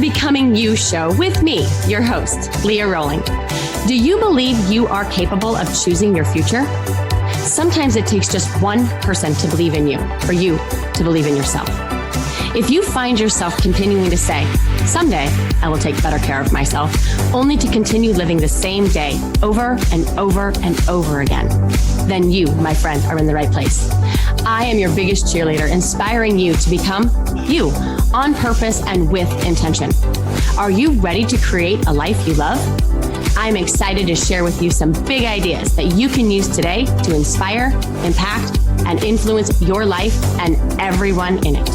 Becoming You show with me, your host, Leah Rowling. Do you believe you are capable of choosing your future? Sometimes it takes just one person to believe in you, for you to believe in yourself. If you find yourself continuing to say, someday I will take better care of myself, only to continue living the same day over and over and over again, then you, my friend, are in the right place. I am your biggest cheerleader, inspiring you to become you on purpose and with intention. Are you ready to create a life you love? I'm excited to share with you some big ideas that you can use today to inspire, impact, and influence your life and everyone in it.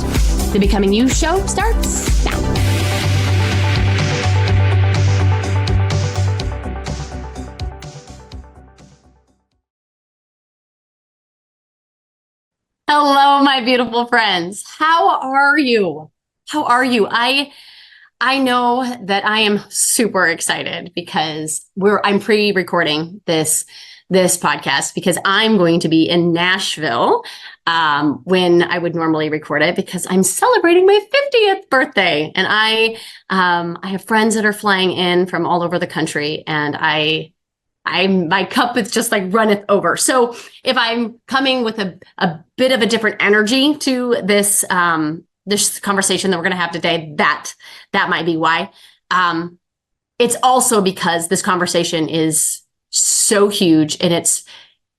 The Becoming You show starts now. Hello, my beautiful friends. How are you? How are you? I know that I am super excited because I'm pre-recording this podcast because I'm going to be in Nashville when I would normally record it because I'm celebrating my 50th birthday. And I have friends that are flying in from all over the country, and my cup is just like runneth over. So if I'm coming with a bit of a different energy to this conversation that we're going to have today, that might be why. It's also because this conversation is so huge, and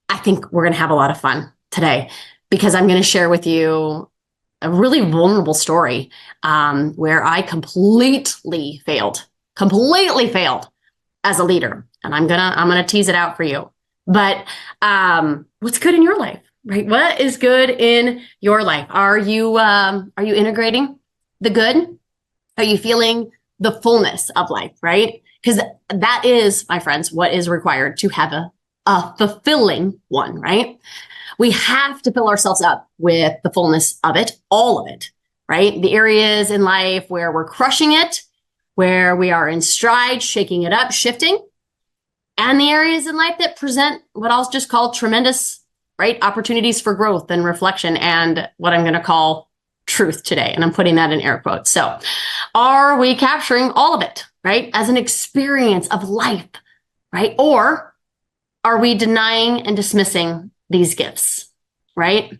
I think we're going to have a lot of fun today because I'm going to share with you a really vulnerable story where I completely failed as a leader. And I'm gonna tease it out for you. But what's good in your life, right? What is good in your life? Are you integrating the good? Are you feeling the fullness of life, right? Because that is, my friends, what is required to have a fulfilling one, right? We have to fill ourselves up with the fullness of it, all of it, right? The areas in life where we're crushing it, where we are in stride, shaking it up, shifting, and the areas in life that present what I'll just call tremendous, right, opportunities for growth and reflection, and what I'm going to call truth today. And I'm putting that in air quotes. So are we capturing all of it, right, as an experience of life, right? Or are we denying and dismissing these gifts, right?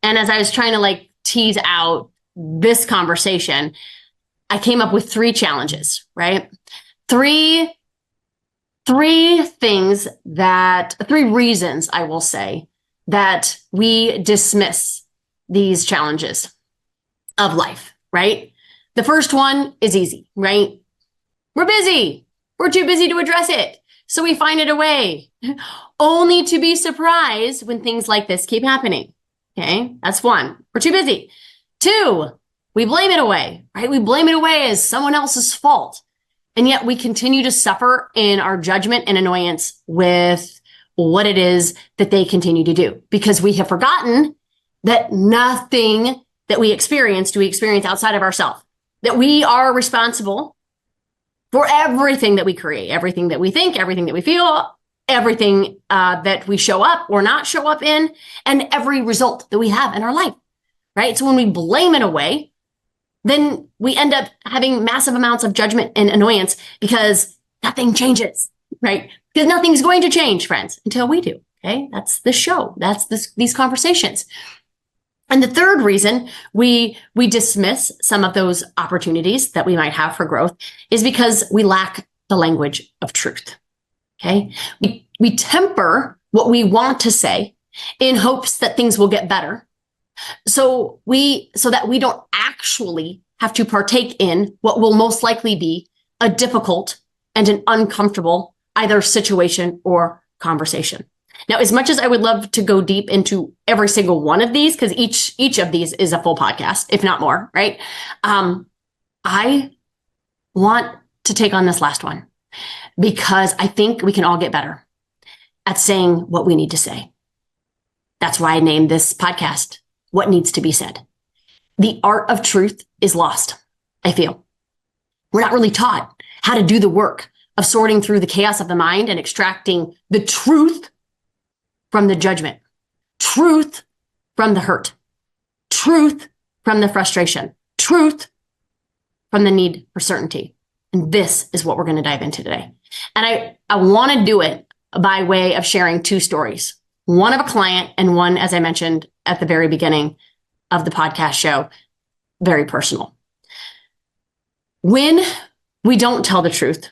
And as I was trying to tease out this conversation, I came up with 3 challenges, right? Three reasons, I will say, that we dismiss these challenges of life, right? The first one is easy, right? We're busy. We're too busy to address it. So we find it away, only to be surprised when things like this keep happening. Okay, that's 1. We're too busy. 2, we blame it away, right? We blame it away as someone else's fault. And yet we continue to suffer in our judgment and annoyance with what it is that they continue to do, because we have forgotten that nothing that we experience do we experience outside of ourselves, that we are responsible for everything that we create, everything that we think, everything that we feel, everything that we show up or not show up in, and every result that we have in our life, right? So when we blame it away, then we end up having massive amounts of judgment and annoyance because nothing changes, right? Because nothing's going to change, friends, until we do, okay? That's the show. That's these conversations. And the third reason we dismiss some of those opportunities that we might have for growth is because we lack the language of truth, okay? We temper what we want to say in hopes that things will get better, so that we don't actually have to partake in what will most likely be a difficult and an uncomfortable either situation or conversation. Now, as much as I would love to go deep into every single one of these, because each of these is a full podcast, if not more, right? I want to take on this last one because I think we can all get better at saying what we need to say. That's why I named this podcast, What Needs to Be Said. The art of truth is lost, I feel. We're not really taught how to do the work of sorting through the chaos of the mind and extracting the truth from the judgment, truth from the hurt, truth from the frustration, truth from the need for certainty. And this is what we're going to dive into today. And I want to do it by way of sharing two stories, one of a client and one, as I mentioned at the very beginning of the podcast show, very personal. When we don't tell the truth,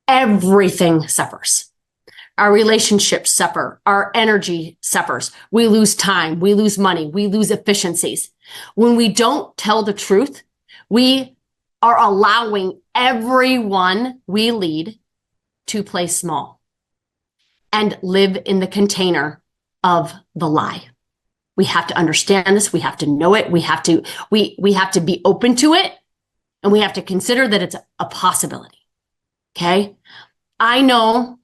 everything suffers. Our relationships suffer. Our energy suffers. We lose time. We lose money. We lose efficiencies. When we don't tell the truth, we are allowing everyone we lead to play small and live in the container of the lie. We have to understand this. We have to know it. We have to be open to it. And we have to consider that it's a possibility. Okay. I know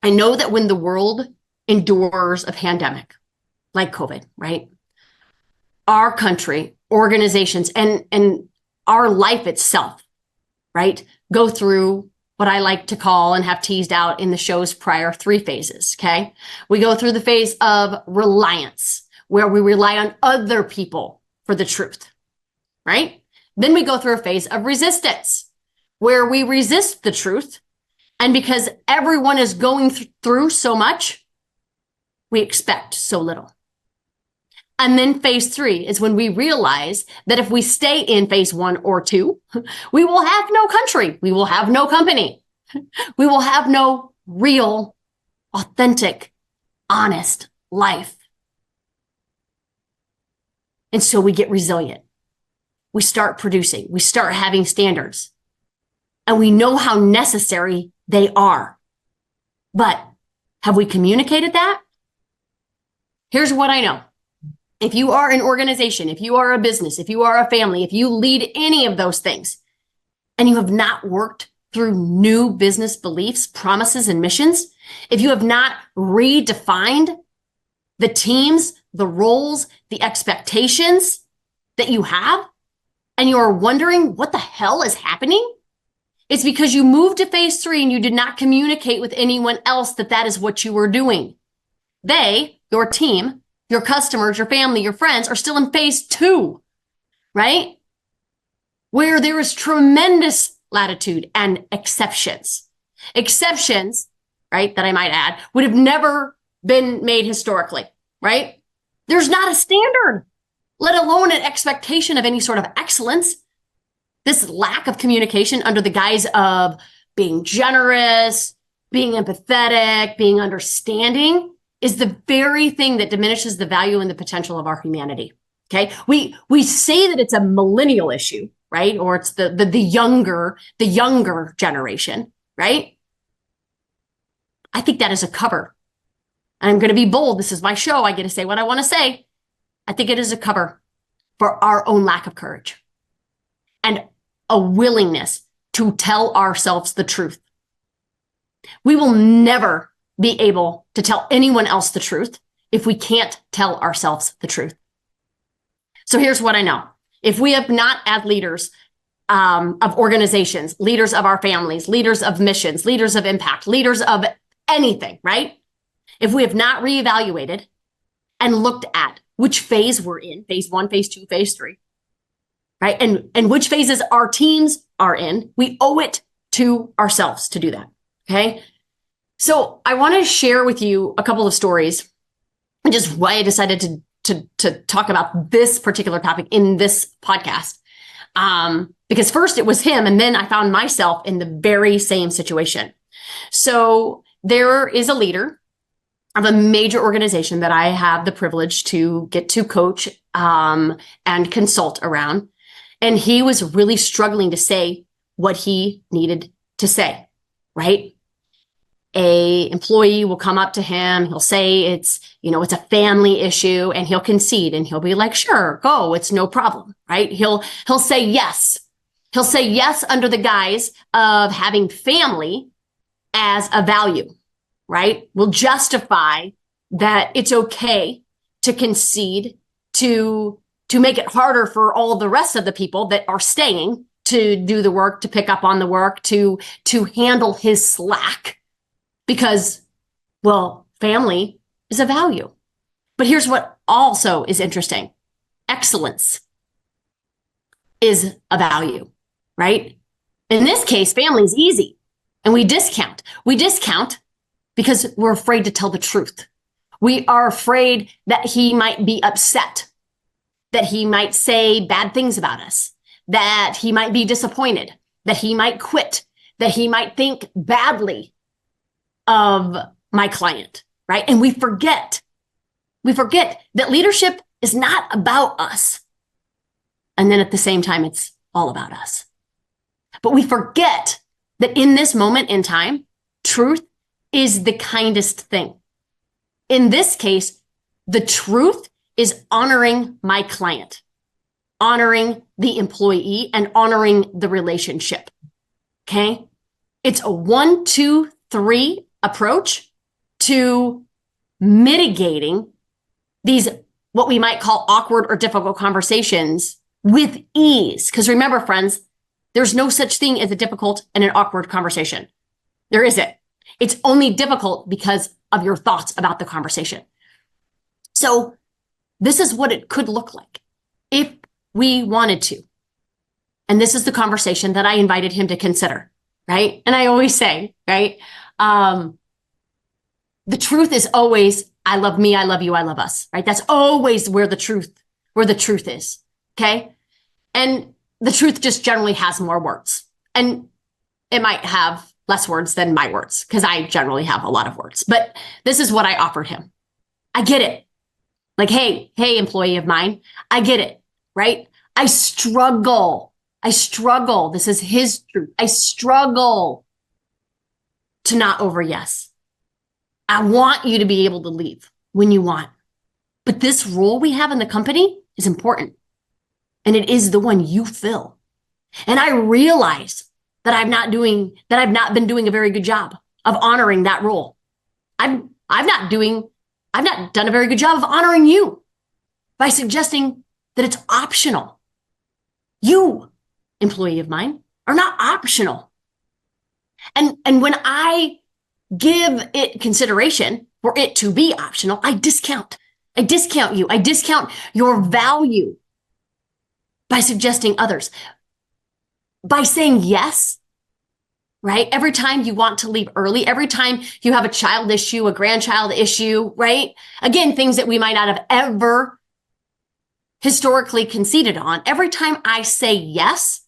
that when the world endures a pandemic like COVID, right? Our country, organizations, and our life itself, right, go through what I like to call and have teased out in the show's prior 3 phases. Okay. We go through the phase of reliance, where we rely on other people for the truth, right? Then we go through a phase of resistance, where we resist the truth. And because everyone is going through so much, we expect so little. And then phase 3 is when we realize that if we stay in phase 1 or 2, we will have no country. We will have no company. We will have no real, authentic, honest life. And so we get resilient. We start producing. We start having standards. And we know how necessary they are. But have we communicated that? Here's what I know. If you are an organization, if you are a business, if you are a family, if you lead any of those things, and you have not worked through new business beliefs, promises, and missions, if you have not redefined the teams, the roles, the expectations that you have, and you are wondering what the hell is happening, it's because you moved to phase 3 and you did not communicate with anyone else that is what you were doing. They, your team, your customers, your family, your friends are still in phase 2, right? Where there is tremendous latitude and exceptions. Exceptions, right, that I might add, would have never been made historically, right? There's not a standard, let alone an expectation of any sort of excellence. This lack of communication under the guise of being generous, being empathetic, being understanding is the very thing that diminishes the value and the potential of our humanity. Okay. We say that it's a millennial issue, right? Or it's the younger generation, right? I think that is a cover. And I'm going to be bold. This is my show. I get to say what I want to say. I think it is a cover for our own lack of courage and a willingness to tell ourselves the truth. We will never be able to tell anyone else the truth if we can't tell ourselves the truth. So here's what I know. If we have not, as leaders of organizations, leaders of our families, leaders of missions, leaders of impact, leaders of anything, right? If we have not reevaluated and looked at which phase we're in, phase 1, phase 2, phase 3, right? And which phases our teams are in, we owe it to ourselves to do that, okay? So I want to share with you a couple of stories and just why I decided to talk about this particular topic in this podcast. Because first it was him, and then I found myself in the very same situation. So there is a leader of a major organization that I have the privilege to get to coach and consult around. And he was really struggling to say what he needed to say, right? A employee will come up to him. He'll say it's a family issue, and he'll concede and he'll be like, sure, go. It's no problem, right? He'll say yes. He'll say yes under the guise of having family as a value, right? Will justify that it's okay to concede, to make it harder for all the rest of the people that are staying to do the work, to pick up on the work, to handle his slack. Because, well, family is a value. But here's what also is interesting. Excellence is a value. right? In this case, family is easy, and we discount. We discount because we're afraid to tell the truth. We are afraid that he might be upset, that he might say bad things about us, that he might be disappointed, that he might quit, that he might think badly of my client, right? And we forget that leadership is not about us. And then at the same time, it's all about us. But we forget that in this moment in time, truth is the kindest thing. In this case, the truth is honoring my client, honoring the employee, and honoring the relationship. Okay? It's a 1, 2, 3 approach to mitigating these, what we might call awkward or difficult conversations with ease. Because remember, friends, there's no such thing as a difficult and an awkward conversation. There isn't. It's only difficult because of your thoughts about the conversation. So this is what it could look like if we wanted to. And this is the conversation that I invited him to consider, right? And I always say, right? The truth is always, I love me, I love you, I love us, right? That's always where the truth is, okay? And the truth just generally has more words. And it might have less words than my words, because I generally have a lot of words. But this is what I offered him. I get it. Like, hey, employee of mine, I get it, right? I struggle. This is his truth. I struggle to not over yes. I want you to be able to leave when you want. But this role we have in the company is important. And it is the one you fill. And I realize that I've not been doing a very good job of honoring that role. I've not done a very good job of honoring you by suggesting that it's optional. You, employee of mine, are not optional. And when I give it consideration for it to be optional, I discount you. I discount your value by suggesting others. By saying yes, right? Every time you want to leave early, every time you have a child issue, a grandchild issue, right? Again, things that we might not have ever historically conceded on. Every time I say yes,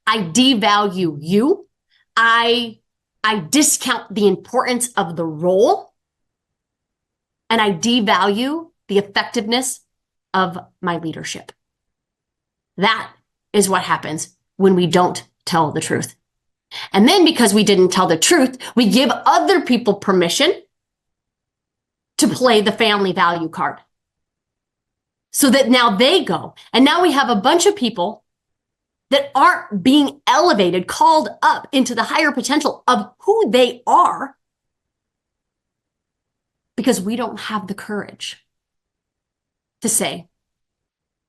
I devalue you. I discount the importance of the role, and I devalue the effectiveness of my leadership. That is what happens when we don't tell the truth. And then because we didn't tell the truth, we give other people permission to play the family value card. So that now they go. And now we have a bunch of people that aren't being elevated, called up into the higher potential of who they are, because we don't have the courage to say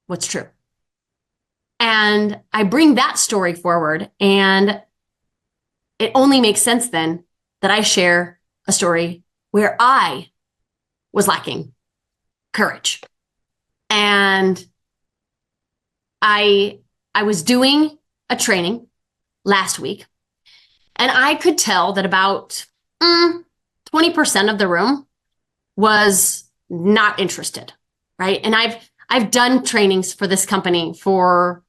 what's true. And I bring that story forward, and it only makes sense then that I share a story where I was lacking courage. And I was doing a training last week, and I could tell that about 20% of the room was not interested, right? And I've done trainings for this company for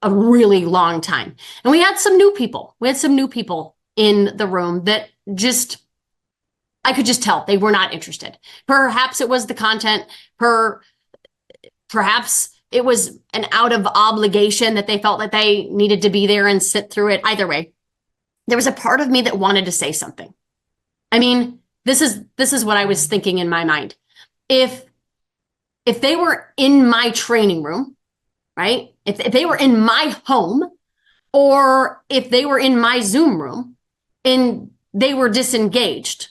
a really long time. And we had some new people. In the room that I could just tell they were not interested. Perhaps it was the content, perhaps it was an out of obligation that they felt that they needed to be there and sit through it. Either way, there was a part of me that wanted to say something. I mean, this is what I was thinking in my mind. If they were in my training room, right? If they were in my home, or if they were in my Zoom room and they were disengaged,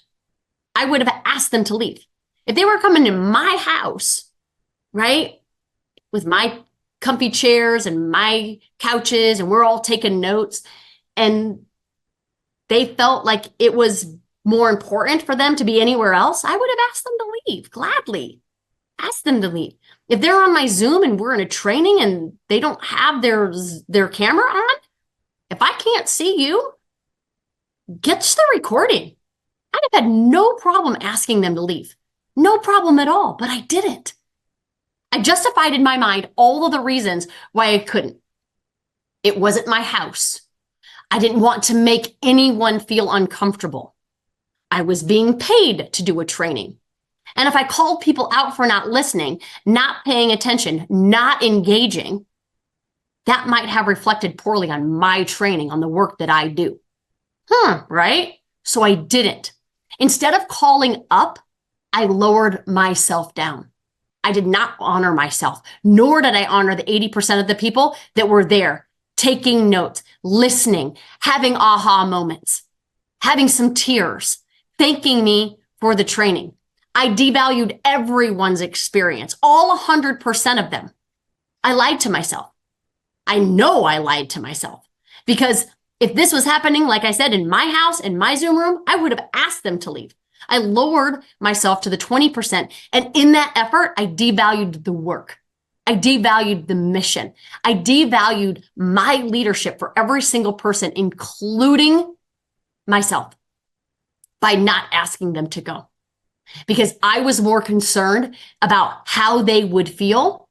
I would have asked them to leave. If they were coming to my house, right, with my comfy chairs and my couches, and we're all taking notes, and they felt like it was more important for them to be anywhere else, I would have asked them to leave gladly. ask them to leave. If they're on my Zoom and we're in a training and they don't have their camera on, if I can't see you, get to the recording. I'd have had no problem asking them to leave. No problem at all, but I didn't. I justified in my mind all of the reasons why I couldn't. It wasn't my house. I didn't want to make anyone feel uncomfortable. I was being paid to do a training. And if I called people out for not listening, not paying attention, not engaging, that might have reflected poorly on my training, on the work that I do. Right? So I didn't. Instead of calling up, I lowered myself down. I did not honor myself, nor did I honor the 80% of the people that were there, taking notes, listening, having aha moments, having some tears, thanking me for the training. I devalued everyone's experience, all 100% of them. I lied to myself. I know I lied to myself because if this was happening, like I said, in my house, in my Zoom room, I would have asked them to leave. I lowered myself to the 20%. And in that effort, I devalued the work. I devalued the mission. I devalued my leadership for every single person, including myself, by not asking them to go. Because I was more concerned about how they would feel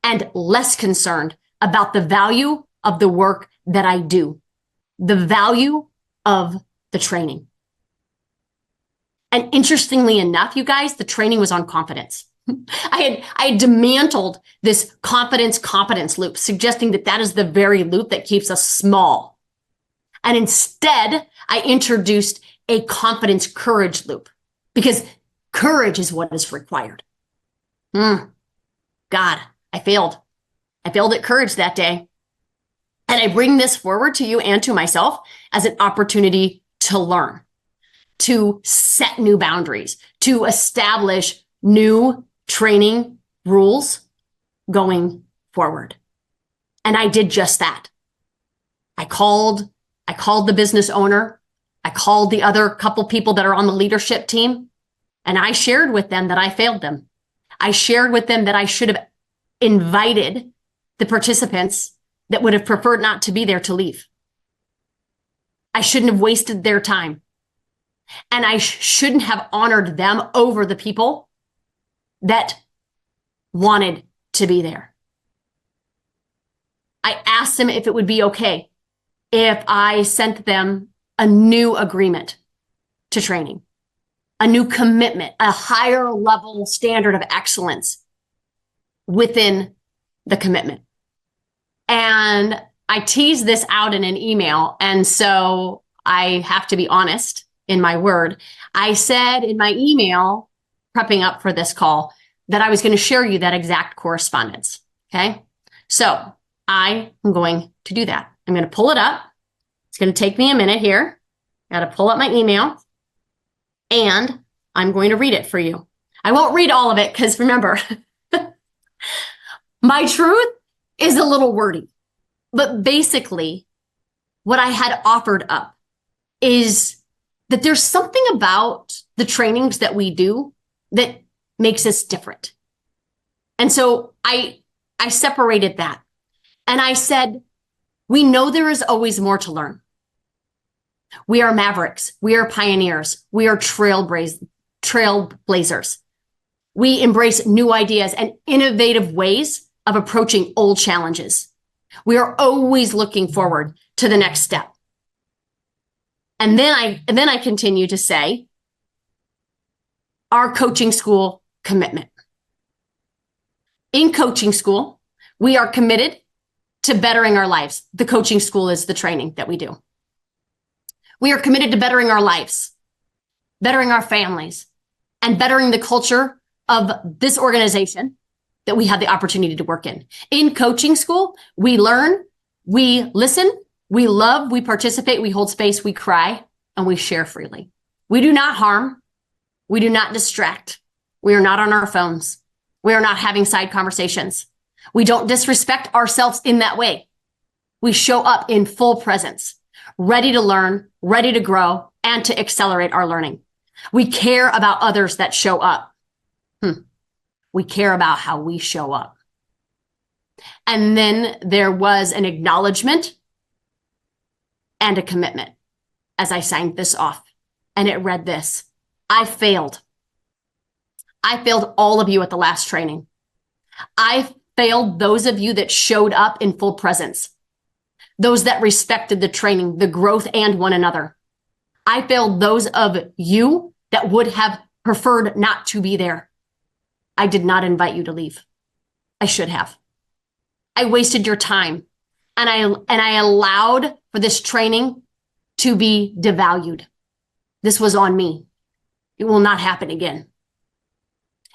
and less concerned about the value of the work that I do, the value of the training. And interestingly enough, you guys, the training was on confidence. I had dismantled this confidence loop, suggesting that that is the very loop that keeps us small. And instead, I introduced a confidence courage loop because courage is what is required. God, I failed. I failed at courage that day. And I bring this forward to you and to myself as an opportunity to learn, to set new boundaries, to establish new training rules going forward. And I did just that. I called the business owner. I called the other couple people that are on the leadership team, and I shared with them that I failed them. I shared with them that I should have invited the participants that would have preferred not to be there to leave. I shouldn't have wasted their time. And I shouldn't have honored them over the people that wanted to be there. I asked them if it would be okay if I sent them a new agreement to training, a new commitment, a higher level standard of excellence within the commitment. And I teased this out in an email. And so I have to be honest in my word. I said in my email, prepping up for this call, that I was going to share you that exact correspondence. Okay. So I am going to do that. I'm going to pull it up. It's going to take me a minute here. Got to pull up my email and I'm going to read it for you. I won't read all of it because remember, my truth is a little wordy, but basically what I had offered up is that there's something about the trainings that we do that makes us different. And so I separated that and I said, we know there is always more to learn. We are mavericks. We are pioneers. We are trailblazers. We embrace new ideas and innovative ways of approaching old challenges. We are always looking forward to the next step. And then I continue to say, our coaching school commitment. In coaching school, we are committed to bettering our lives. The coaching school is the training that we do. We are committed to bettering our lives, bettering our families, and bettering the culture of this organization that we have the opportunity to work in. In coaching school, we learn, we listen, we love, we participate, we hold space, we cry, and we share freely. We do not harm. We do not distract. We are not on our phones. We are not having side conversations. We don't disrespect ourselves in that way. We show up in full presence, ready to learn, ready to grow, and to accelerate our learning. We care about others that show up. We care about how we show up. And then there was an acknowledgement and a commitment as I signed this off. And it read this: I failed. I failed all of you at the last training. I failed those of you that showed up in full presence, those that respected the training, the growth, and one another. I failed those of you that would have preferred not to be there. I did not invite you to leave. I should have. I wasted your time, and I allowed for this training to be devalued. This was on me. It will not happen again.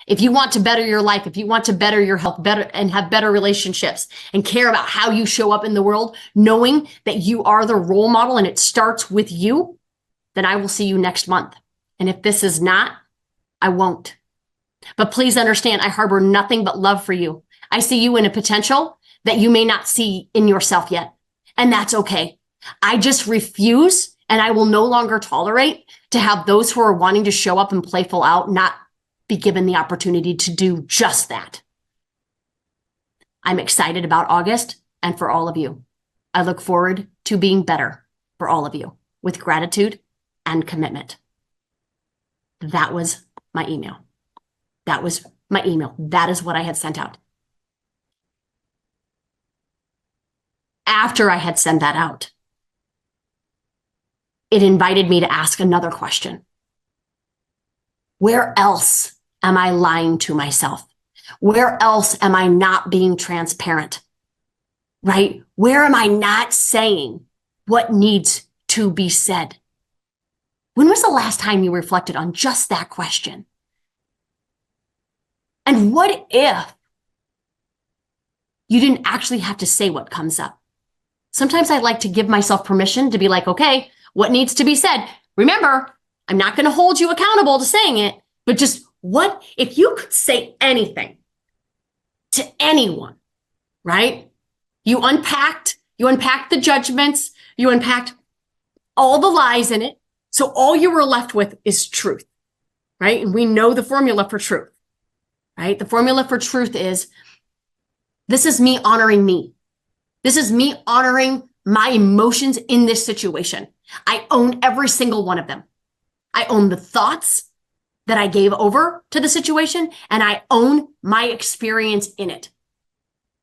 If you want to better your life, if you want to better your health, better and have better relationships and care about how you show up in the world, knowing that you are the role model and it starts with you, then I will see you next month. And if this is not, I won't. But please understand, I harbor nothing but love for you. I see you in a potential that you may not see in yourself yet. And that's okay. I just refuse, and I will no longer tolerate to have those who are wanting to show up and play full out not be given the opportunity to do just that. I'm excited about August and for all of you. I look forward to being better for all of you with gratitude and commitment. That was my email. That was my email. That is what I had sent out. After I had sent that out, it invited me to ask another question. Where else am I lying to myself? Where else am I not being transparent? Right? Where am I not saying what needs to be said? When was the last time you reflected on just that question? And what if you didn't actually have to say what comes up? Sometimes I like to give myself permission to be like, okay, what needs to be said? Remember, I'm not going to hold you accountable to saying it, but just what if you could say anything to anyone, right? You unpacked the judgments, you unpacked all the lies in it. So all you were left with is truth, right? And we know the formula for truth, right? The formula for truth is, this is me honoring me. This is me honoring my emotions in this situation. I own every single one of them. I own the thoughts that I gave over to the situation, and I own my experience in it.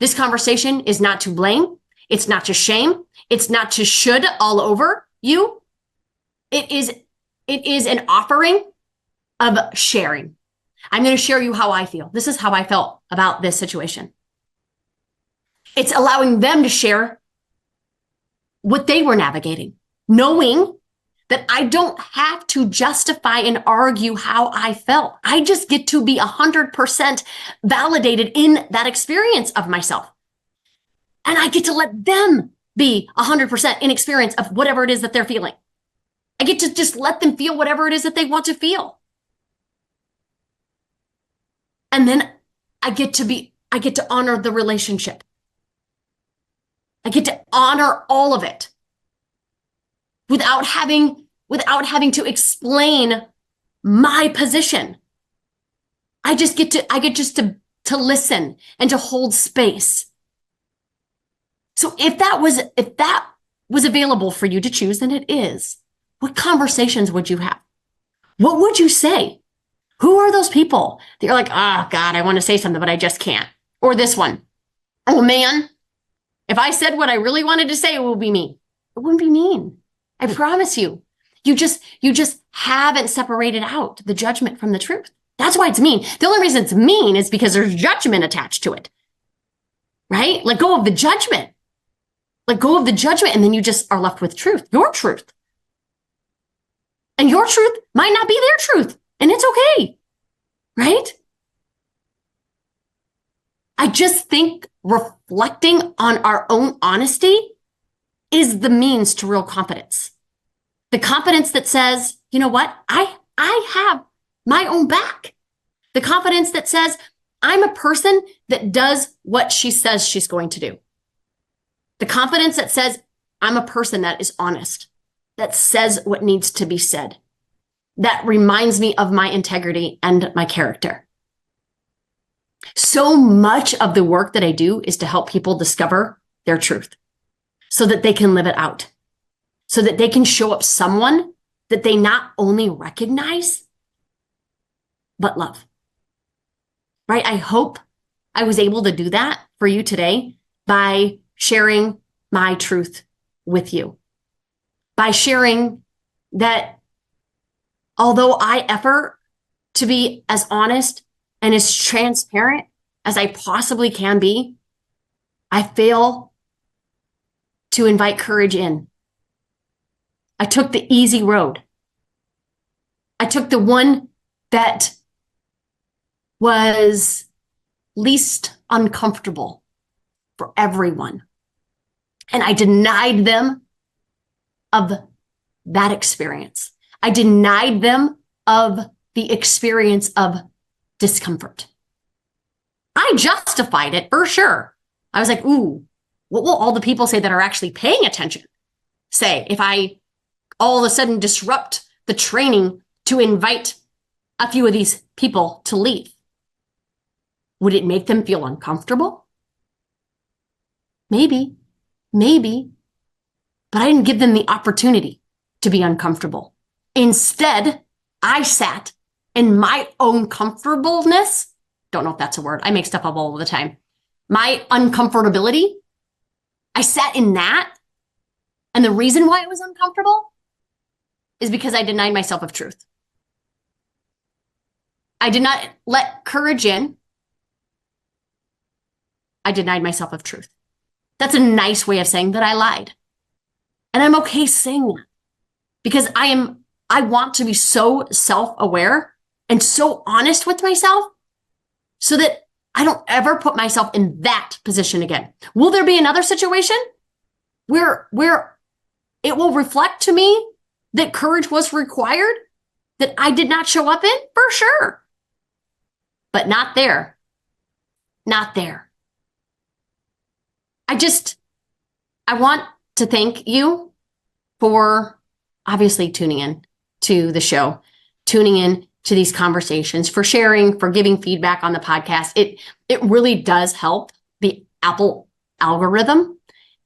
This conversation is not to blame. It's not to shame. It's not to should all over you. It is an offering of sharing. I'm going to share you how I feel. This is how I felt about this situation. It's allowing them to share what they were navigating, knowing that I don't have to justify and argue how I felt. I just get to be 100% validated in that experience of myself. And I get to let them be 100% in experience of whatever it is that they're feeling. I get to just let them feel whatever it is that they want to feel. And then I get to honor the relationship. I get to honor all of it without having to explain my position. I get to listen and to hold space. So if that was available for you to choose, then it is. What conversations would you have? What would you say? Who are those people that you're like, oh God, I want to say something, but I just can't? Or this one, oh man, if I said what I really wanted to say, it will be mean. It wouldn't be mean. I promise you. You just haven't separated out the judgment from the truth. That's why it's mean. The only reason it's mean is because there's judgment attached to it, right? Let go of the judgment. Let go of the judgment, and then you just are left with truth, your truth. And your truth might not be their truth, and it's okay, right? I just think reflecting on our own honesty is the means to real confidence. The confidence that says, you know what? I have my own back. The confidence that says, I'm a person that does what she says she's going to do. The confidence that says, I'm a person that is honest, that says what needs to be said, that reminds me of my integrity and my character. So much of the work that I do is to help people discover their truth so that they can live it out, so that they can show up someone that they not only recognize, but love. Right? I hope I was able to do that for you today by sharing my truth with you, by sharing that although I effort to be as honest and as transparent as I possibly can be, I fail to invite courage in. I took the easy road. I took the one that was least uncomfortable for everyone. And I denied them of that experience. I denied them of the experience of discomfort. I justified it for sure. I was like, ooh, what will all the people say that are actually paying attention say if I all of a sudden disrupt the training to invite a few of these people to leave? Would it make them feel uncomfortable? Maybe, but I didn't give them the opportunity to be uncomfortable. Instead, I sat in my own comfortableness. Don't know if that's a word. I make stuff up all the time. My uncomfortability. I sat in that. And the reason why it was uncomfortable is because I denied myself of truth. I did not let courage in. I denied myself of truth. That's a nice way of saying that I lied. And I'm okay saying that because I want to be so self-aware and so honest with myself so that I don't ever put myself in that position again. Will there be another situation where it will reflect to me that courage was required, that I did not show up in? For sure. But not there. Not there. I want to thank you for obviously tuning in to the show, tuning in to these conversations, for sharing, for giving feedback on the podcast. It really does help the Apple algorithm,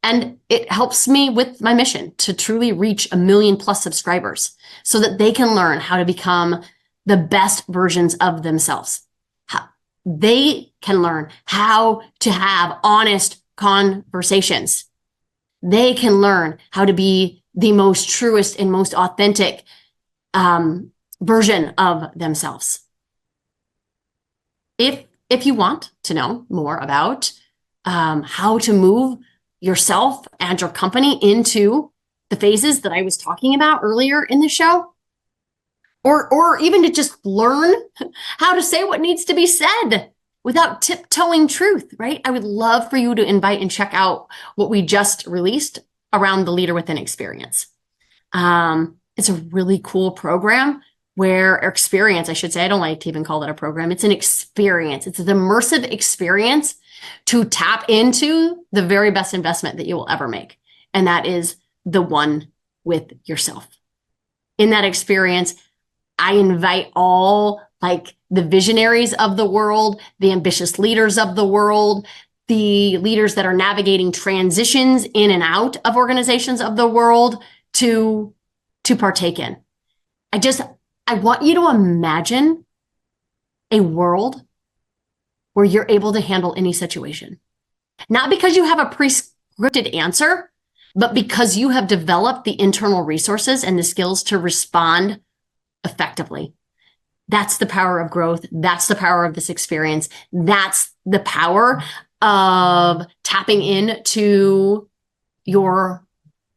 and it helps me with my mission to truly reach 1 million+ subscribers so that they can learn how to become the best versions of themselves. They can learn how to have honest conversations. They can learn how to be the most truest and most authentic version of themselves. If you want to know more about how to move yourself and your company into the phases that I was talking about earlier in the show, or even to just learn how to say what needs to be said without tiptoeing truth, right? I would love for you to invite and check out what we just released around the Leader Within experience. It's a really cool program experience, I should say. I don't like to even call it a program. It's an experience. It's an immersive experience to tap into the very best investment that you will ever make. And that is the one with yourself. In that experience, I invite all the visionaries of the world, the ambitious leaders of the world, the leaders that are navigating transitions in and out of organizations of the world to partake in. I want you to imagine a world where you're able to handle any situation. Not because you have a prescripted answer, but because you have developed the internal resources and the skills to respond effectively. That's the power of growth. That's the power of this experience. That's the power of tapping into your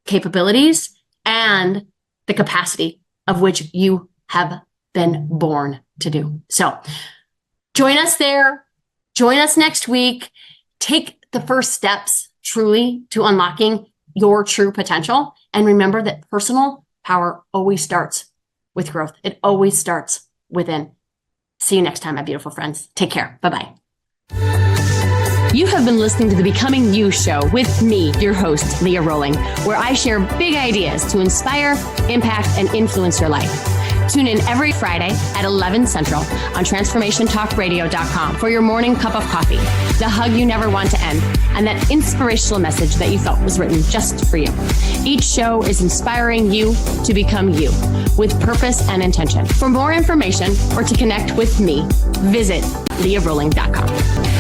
capabilities and the capacity of which you have been born to do. So join us there. Join us next week. Take the first steps truly to unlocking your true potential. And remember that personal power always starts with growth. It always starts within. See you next time, my beautiful friends. Take care. Bye-bye. You have been listening to the Becoming You Show with me, your host, Leah Rolling, where I share big ideas to inspire, impact, and influence your life. Tune in every Friday at 11 Central on TransformationTalkRadio.com for your morning cup of coffee, the hug you never want to end, and that inspirational message that you felt was written just for you. Each show is inspiring you to become you with purpose and intention. For more information or to connect with me, visit leahrowling.com.